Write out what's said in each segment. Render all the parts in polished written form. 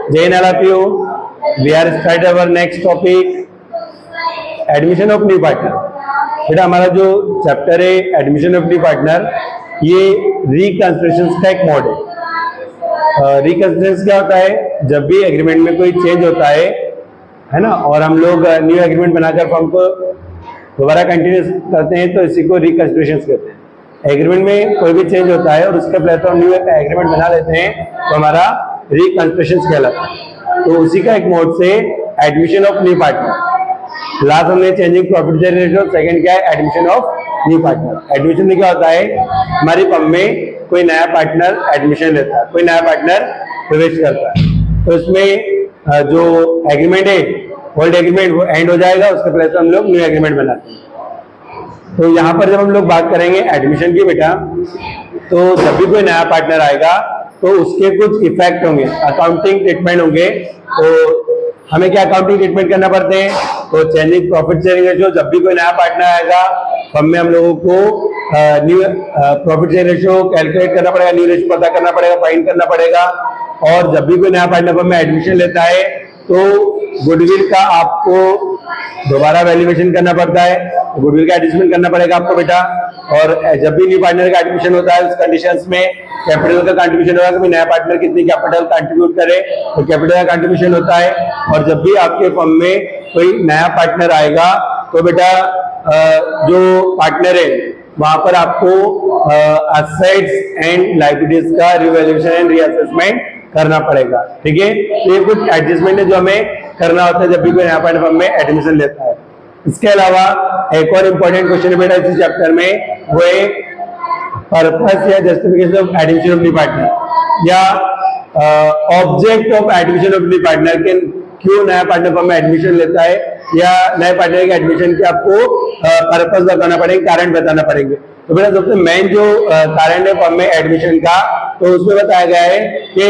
Jai all of you. We are start our next topic, admission of new partner. बेटा हमारा जो chapter है admission of new partner, ये reconstruction का एक मोड है। रिकंस्ट्रक्शन क्या होता है? जब भी एग्रीमेंट में कोई चेंज होता है ना, और हम लोग न्यू एग्रीमेंट बनाकर फॉर्म को दोबारा कंटिन्यू करते हैं तो इसी को रिकंस्ट्रक्शन कहते हैं। एग्रीमेंट में कोई भी चेंज होता है और उसके प्लेस पर हम न्यू एग्रीमेंट बना लेते हैं तो हमारा रिकंस्ट्रक्शन कहलाता है। तो उसी का एक मोड से admission of new partner. Last हमने changing profit sharing ratio, second क्या है? Admission of new partner. Admission में क्या होता है? हमारी फर्म में कोई नया पार्टनर एडमिशन लेता है, कोई नया पार्टनर प्रवेश करता है, तो इसमें जो एग्रीमेंट है ओल्ड एग्रीमेंट वो एंड हो जाएगा, उसके प्लेस पर हम लोग न्यू एग्रीमेंट बनाते हैं। तो यहाँ पर जब हम लोग बात करेंगे एडमिशन की बेटा, तो जब भी कोई नया पार्टनर आएगा तो उसके कुछ इफेक्ट होंगे, अकाउंटिंग ट्रीटमेंट होंगे। तो हमें क्या अकाउंटिंग ट्रीटमेंट करना पड़ते हैं? तो चेंजिंग प्रॉफिट शेयरिंग रेशियो, जब भी कोई नया पार्टनर आएगा फर्म में हम लोगों को new profit sharing ratio calculate करना पड़ेगा, न्यू रेशियो पता करना पड़ेगा, फाइंड करना पड़ेगा। और जब भी कोई नया पार्टनर फर्म में एडमिशन लेता है तो गुडविल का आपको दोबारा वैल्यूएशन करना पड़ता है, गुडविल का एडजस्टमेंट करना पड़ेगा आपको बेटा। और जब भी न्यू पार्टनर का एडमिशन होता है उस कंडीशंस में कैपिटल का कंट्रीब्यूशन होगा कि नया पार्टनर कितनी कैपिटल कंट्रीब्यूट करे, तो कैपिटल का कंट्रीब्यूशन होता है। और जब भी आपके फर्म में कोई नया पार्टनर आएगा तो बेटा जो पार्टनर है वहां पर आपको असेट्स एंड लायबिलिटीज का रिवैल्यूएशन एंड रीअसेसमेंट करना पड़ेगा, ठीक है। तो ये कुछ एडजस्टमेंट है जो हमें करना होता है जब भी कोई नया पार्टनर फर्म में एडमिशन लेता है। इसके अलावा एक और इम्पोर्टेंट क्वेश्चन है बेटा इस चैप्टर में, वो है पर्पस या justification of admission of new partner, या object of admission of new partner के क्यों नया पार्टनर फर्म में एडमिशन लेता है, या नए पार्टनर के एडमिशन के आपको पर्पस बताना पड़ेगा, कारण बताना पड़ेंगे। तो बेटा सबसे मेन जो कारण है फर्म में एडमिशन का, तो उसमें बताया गया है कि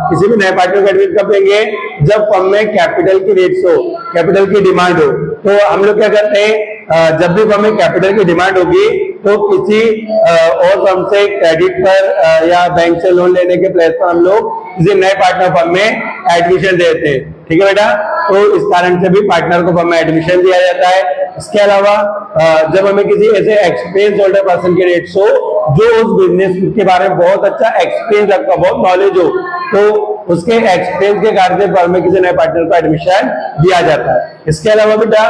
किसी भी नए पार्टनर को एडमिट कब देंगे? जब फर्म में कैपिटल की रेट्स हो, कैपिटल की डिमांड हो। तो हम लोग क्या करते हैं, जब भी फर्म में कैपिटल की डिमांड होगी तो किसी और फर्म से क्रेडिट पर या बैंक से लोन लेने के प्लेस पर हम लोग किसी नए पार्टनर फर्म में एडमिशन देते हैं, ठीक है बेटा। तो इस कारण से भी पार्टनर को फर्म में एडमिशन दिया जाता है। इसके अलावा जब हमें किसी ऐसे एक्सपीरियंस होल्डर पर्सन के रेट्स हो जो उस बिजनेस के बारे में बहुत अच्छा एक्सपीरियंस रखता, बहुत नॉलेज हो, तो उसके एक्सपीरियंस के कारण से फर्म में किसी नए पार्टनर को एडमिशन दिया जाता है। इसके अलावा बेटा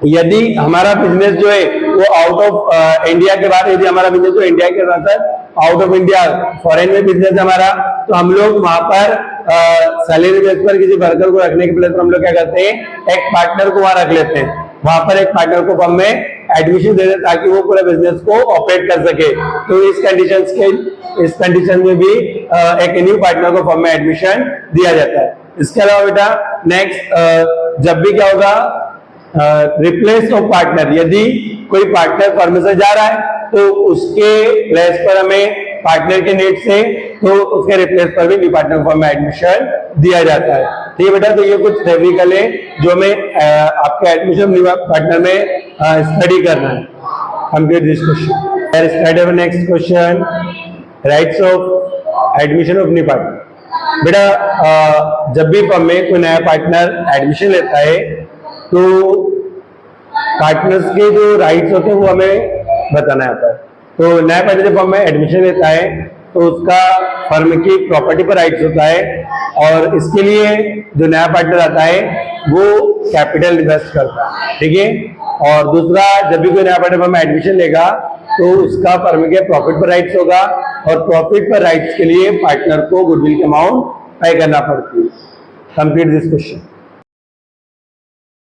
यदि हमारा बिजनेस जो है वो आउट ऑफ इंडिया के बाहर, यदि हमारा बिजनेस जो इंडिया के साथ आउट ऑफ इंडिया फॉरेन में बिजनेस है हमारा, तो हम लोग वहां पर सैलरी बेस पर किसी वर्कर को रखने के प्लेस पर हम लोग क्या करते हैं, एक पार्टनर को वहां रख लेते हैं, वहां पर एक पार्टनर को फर्म में एडमिशन दे देते ताकि वो पूरे बिजनेस को ऑपरेट कर सके। तो इस कंडीशन में भी एक न्यू पार्टनर को फर्म में एडमिशन दिया जाता है। इसके अलावा बेटा नेक्स्ट जब भी क्या होगा, रिप्लेस ऑफ पार्टनर, यदि कोई पार्टनर फर्म से जा रहा है तो उसके प्लेस पर हमें पार्टनर के नीड से, तो उसके रिप्लेस पर भी न्यू पार्टनर फर्म में एडमिशन दिया जाता है, ठीक है बेटा। तो ये कुछ थ्योरिकल है जो हमें आपके एडमिशन न्यू पार्टनर में स्टडी करना है। Complete this question. Study our next question, rights of admission of new partner. बेटा जब भी फर्म में कोई नया पार्टनर एडमिशन लेता है तो पार्टनर्स के जो राइट्स होते हैं वो हमें बताना है। तो नया पार्टनर जब फर्म में एडमिशन लेता है तो उसका फर्म की प्रॉपर्टी पर राइट्स होता है, और इसके लिए जो नया पार्टनर आता है वो कैपिटल इन्वेस्ट करता है, ठीक है। और दूसरा, जब भी कोई नया पार्टनर फर्म में एडमिशन लेगा तो उसका फर्म के प्रॉफिट पर राइट्स होगा, और प्रॉफिट पर राइट्स के लिए पार्टनर को गुडविल के अमाउंट पे करना पड़ती है। Complete this question.